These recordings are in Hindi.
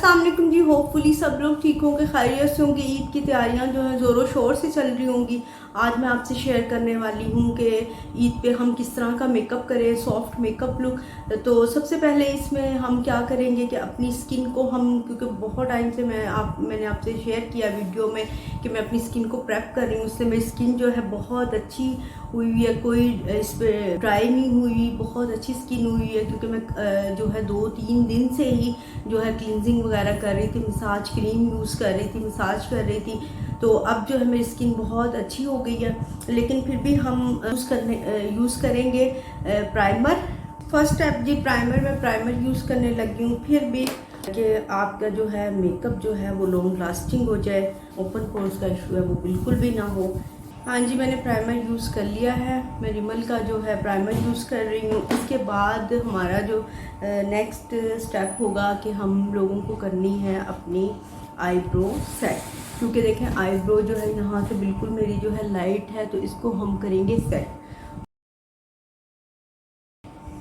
अस्सलाम वालेकुम जी। होपफुली सब लोग ठीक होंगे, खैरियत से होंगे। ईद की तैयारियां जो है ज़ोरों शोर से चल रही होंगी। आज मैं आपसे शेयर करने वाली हूँ कि ईद पे हम किस तरह का मेकअप करें, सॉफ्ट मेकअप लुक। तो सबसे पहले इसमें हम क्या करेंगे कि अपनी स्किन को हम, क्योंकि बहुत टाइम से मैंने आपसे शेयर किया वीडियो में कि मैं अपनी स्किन को प्रेप कर रही हूँ। उससे मेरी स्किन जो है बहुत अच्छी हुई है, कोई इस पर ड्राई नहीं हुई, बहुत अच्छी स्किन हुई है। क्योंकि मैं जो है 2-3 दिन से ही जो है क्लिनजिंग वगैरह कर रही थी, मसाज क्रीम यूज़ कर रही थी, मसाज कर रही थी। तो अब जो है मेरी स्किन बहुत अच्छी हो गई है। लेकिन फिर भी हम यूज़ करेंगे प्राइमर। फर्स्ट स्टेप जी प्राइमर, मैं प्राइमर यूज़ करने लगी हूँ। फिर भी कि आपका जो है मेकअप जो है वो लॉन्ग लास्टिंग हो जाए, ओपन पोर्स का इशू है वो बिल्कुल भी ना हो। हाँ जी, मैंने प्राइमर यूज़ कर लिया है। मैं रिमल का जो है प्राइमर यूज़ कर रही हूँ। इसके बाद हमारा जो नेक्स्ट स्टेप होगा कि हम लोगों को करनी है अपनी आईब्रो सेट। क्योंकि देखें आईब्रो जो है यहाँ से बिल्कुल मेरी जो है लाइट है, तो इसको हम करेंगे सेट।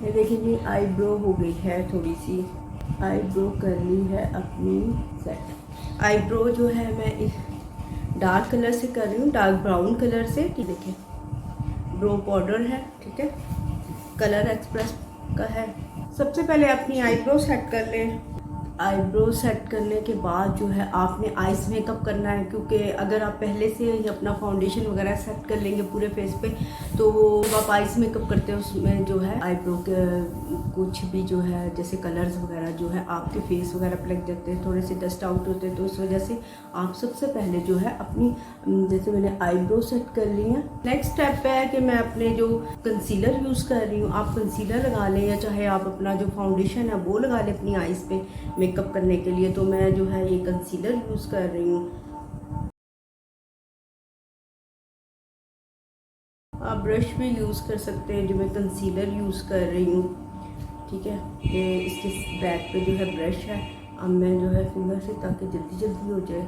ये देखिए जी, आईब्रो हो गई है थोड़ी सी, आईब्रो कर ली है अपनी सेट। आईब्रो जो है मैं इस डार्क कलर से कर रही हूँ, डार्क ब्राउन कलर से। ठीक देखिए, ब्रो पाउडर है, ठीक है, कलर एक्सप्रेस का है। सबसे पहले अपनी आईब्रो सेट कर लें। आईब्रो सेट करने के बाद जो है आपने आइस मेकअप करना है। क्योंकि अगर आप पहले से ही अपना फाउंडेशन वगैरह सेट कर लेंगे पूरे फेस पे, तो वो आप आइस मेकअप करते हैं उसमें जो है आईब्रो के कुछ भी जो है जैसे कलर्स वगैरह जो है आपके फेस वगैरह पे लग जाते हैं, थोड़े से डस्ट आउट होते हैं। तो इस वजह से आप सबसे पहले जो है अपनी, जैसे मैंने आईब्रो सेट कर ली है, नेक्स्ट स्टेप है कि मैं अपने जो कंसीलर यूज़ कर रही हूँ, आप कंसीलर लगा लें या चाहे आप अपना जो फाउंडेशन है वो लगा लें अपनी आइज़ पे मेकअप करने के लिए। तो मैं जो है ये कंसीलर यूज़ कर रही हूँ। आप ब्रश भी यूज़ कर सकते हैं, जो मैं कंसीलर यूज़ कर रही हूँ। ठीक है, ये इसके बैक पे जो है ब्रश है। अब मैं जो है फिंगर से, ताकि जल्दी जल्दी हो जाए।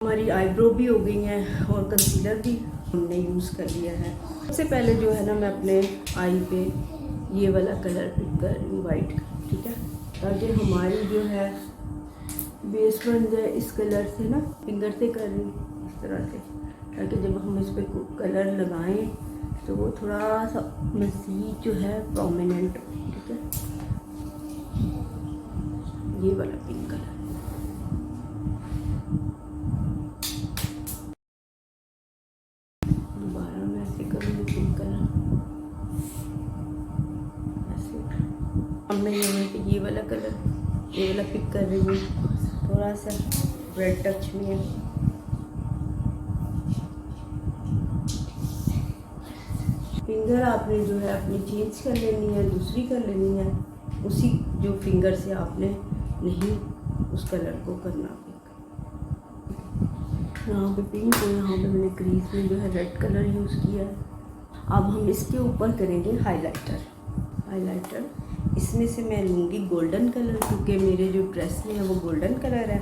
हमारी आईब्रो भी हो गई हैं और कंसीलर भी हमने यूज़ कर लिया है। सबसे पहले जो है ना मैं अपने आई पे ये वाला कलर पिक कर रही हूँ, वाइट का। ठीक है, ताकि हमारी जो है बेस बन जाए इस कलर से ना। फिंगर से कर रही हूँ इस तरह से, ताकि जब हम इस पर कलर लगाएं तो वो थोड़ा सा मज़ीद जो है प्रोमिनेंट हो। ठीक है, ये वाला पिंक कलर। दोबारा मैं ऐसे करूँगी पिंक कलर, ऐसे। अब मैं ये वाला कलर, ये वाला पिक कर रही हूँ, थोड़ा सा रेड टच में है। फिंगर आपने जो है अपनी चेंज कर लेनी है, दूसरी कर लेनी है। उसी जो फिंगर से आपने नहीं उस कलर को करना। यहाँ पे पिंक और यहाँ पे मैंने क्रीज में जो है रेड कलर यूज़ किया है। अब हम इसके ऊपर करेंगे हाइलाइटर। हाइलाइटर इसमें से मैं लूँगी गोल्डन कलर, क्योंकि मेरे जो ड्रेस में है वो गोल्डन कलर है।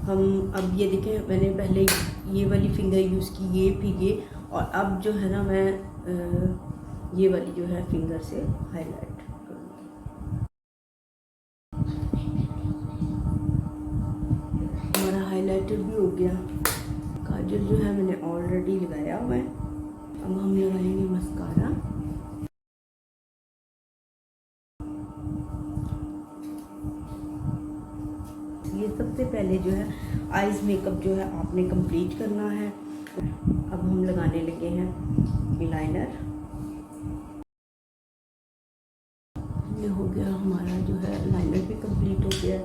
हम अब ये देखें, मैंने पहले ये वाली फिंगर यूज़ की, ये फिर ये, और अब जो है ना मैं ये वाली जो है फिंगर से हाईलाइट करूँगी। हमारा हाइलाइटर भी हो गया। काजल जो है मैंने ऑलरेडी लगाया हुआ है। अब हम लगाएंगे मस्कारा। ये सबसे पहले जो है आइज़ मेकअप जो है आपने कंप्लीट करना है। अब हम लगाने लगे हैं लाइनर। ये हो गया हमारा जो है लाइनर भी कंप्लीट हो गया।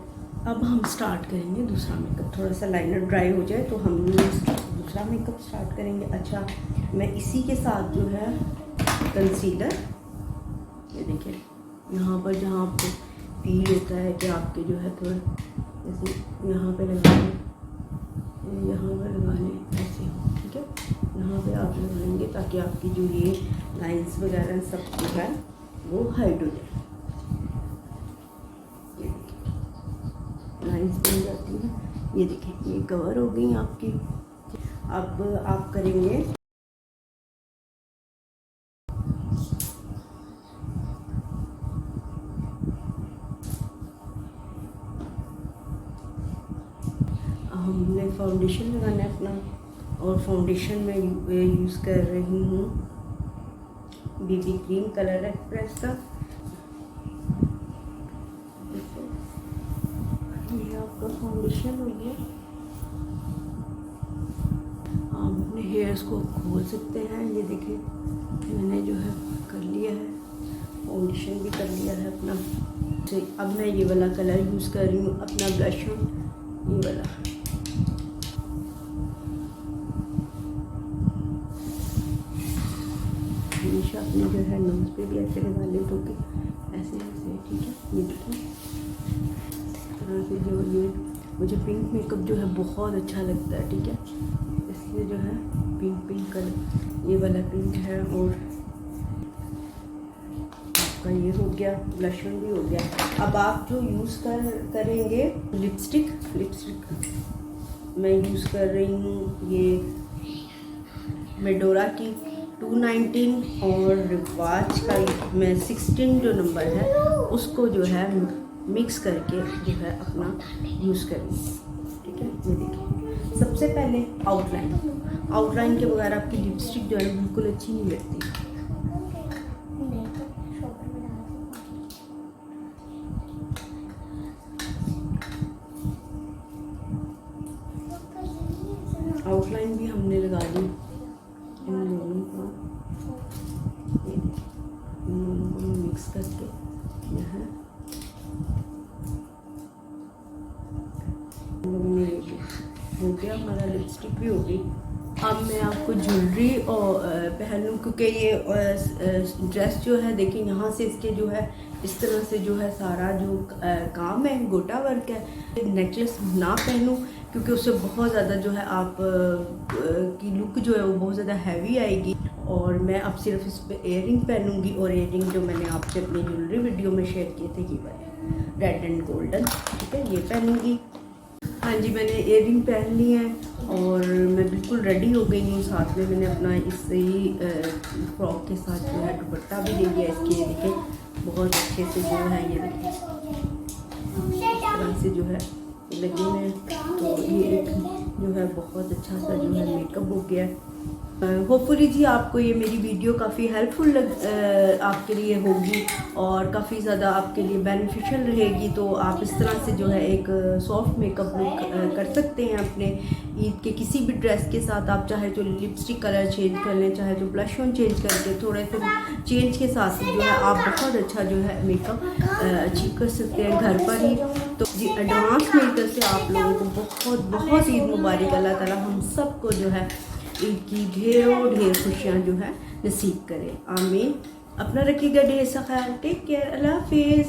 अब हम स्टार्ट करेंगे दूसरा मेकअप। थोड़ा सा लाइनर ड्राई हो जाए तो हम दूसरा मेकअप स्टार्ट करेंगे। अच्छा, मैं इसी के साथ जो है कंसीलर, ये देखिए यहाँ पर जहाँ आपको फील होता है कि आपके जो है थोड़ा जैसे यहाँ पे लगा लें, यहाँ पर लगा लें ऐसे। ठीक है, यहाँ पे आप लगाएंगे ताकि आपकी जो ये लाइंस वगैरह सब जो है वो हाइड हो जाए। ये देखिए लाइंस बन जाती हैं, ये देखिए ये कवर हो गई आपकी। अब आप करेंगे हमने फाउंडेशन लगाना है अपना, और फाउंडेशन में यूज़ कर रही हूँ बीबी क्रीम कलर एक्सप्रेस का। ये आपका फाउंडेशन हो गया। आप अपने हेयर्स को खोल सकते हैं। ये देखिए मैंने जो है कर लिया है, फाउंडेशन भी कर लिया है अपना। अब मैं ये वाला कलर यूज़ कर रही हूँ अपना ब्लश ऑन, ये वाला। हमेशा अपने जो है नोज पे भी ऐसे लगा ले, तो कि ऐसे ऐसे, ठीक है। ये देखो इस तरह से जो ये मुझे पिंक मेकअप जो है बहुत अच्छा लगता है, ठीक है। इसलिए जो है पिंक कलर ये वाला पिंक है। और आपका ये हो गया, ब्लश ऑन भी हो गया। अब आप जो यूज़ करेंगे लिपस्टिक मैं यूज़ कर रही हूँ ये मेडोरा की 219, और रिवाज का मैं 16 जो नंबर है उसको जो है मिक्स करके जो है अपना यूज़ करूँगी, ठीक है। ये देखिए सबसे पहले आउटलाइन के बगैर आपकी लिपस्टिक जो है बिल्कुल अच्छी नहीं लगती। आउटलाइन भी हमने लगा दी इन दोनों को, मिक्स करके यहाँ हो गया हमारा, लिपस्टिक भी हो गई। अब मैं आपको ज्वेलरी और पहनूँ, क्योंकि ये ड्रेस जो है देखिए यहाँ से इसके जो है इस तरह से जो है सारा जो काम है गोटा वर्क है। नेकलेस ना पहनूँ क्योंकि उससे बहुत ज़्यादा जो है आप की लुक जो है वो बहुत ज़्यादा हैवी आएगी। और मैं अब सिर्फ इस पर इयररिंग पहनूँगी, और इयररिंग जो मैंने आपसे अपनी ज्वेलरी वीडियो में शेयर किए थे ये वाले रेड एंड गोल्डन, ठीक है, ये पहनूँगी। हाँ जी, मैंने इयररिंग पहन ली है और मैं बिल्कुल रेडी हो गई हूँ। साथ में मैंने अपना इससे ही फ्रॉक के साथ जो है दुपट्टा भी ले लिया इसके। ये देखें बहुत अच्छे से जो है ये देखें इस तरह से जो है लगे हैं। तो ये एक जो है बहुत अच्छा सा जो है मेकअप हो गया। होपफुली जी आपको ये मेरी वीडियो काफ़ी हेल्पफुल आपके लिए होगी और काफ़ी ज़्यादा आपके लिए बेनिफिशियल रहेगी। तो आप इस तरह से जो है एक सॉफ्ट मेकअप लुक कर सकते हैं अपने ईद के किसी भी ड्रेस के साथ। आप चाहे तो लिपस्टिक कलर चेंज कर लें, चाहे तो ब्लश ऑन चेंज करके थोड़े से चेंज के साथ जो है आप बहुत अच्छा जो है मेकअप अचीव कर सकते हैं घर पर ही। तो जी एडवांस में तरफ से आप लोगों को बहुत बहुत ईद मुबारक। अल्लाह ताला हम सबको जो है ईद की ढेर खुशियाँ जो है नसीब करे, आमीन। अपना रखिएगा ढेर सा ख्याल। टेक केयर, अल्लाह हाफिज़।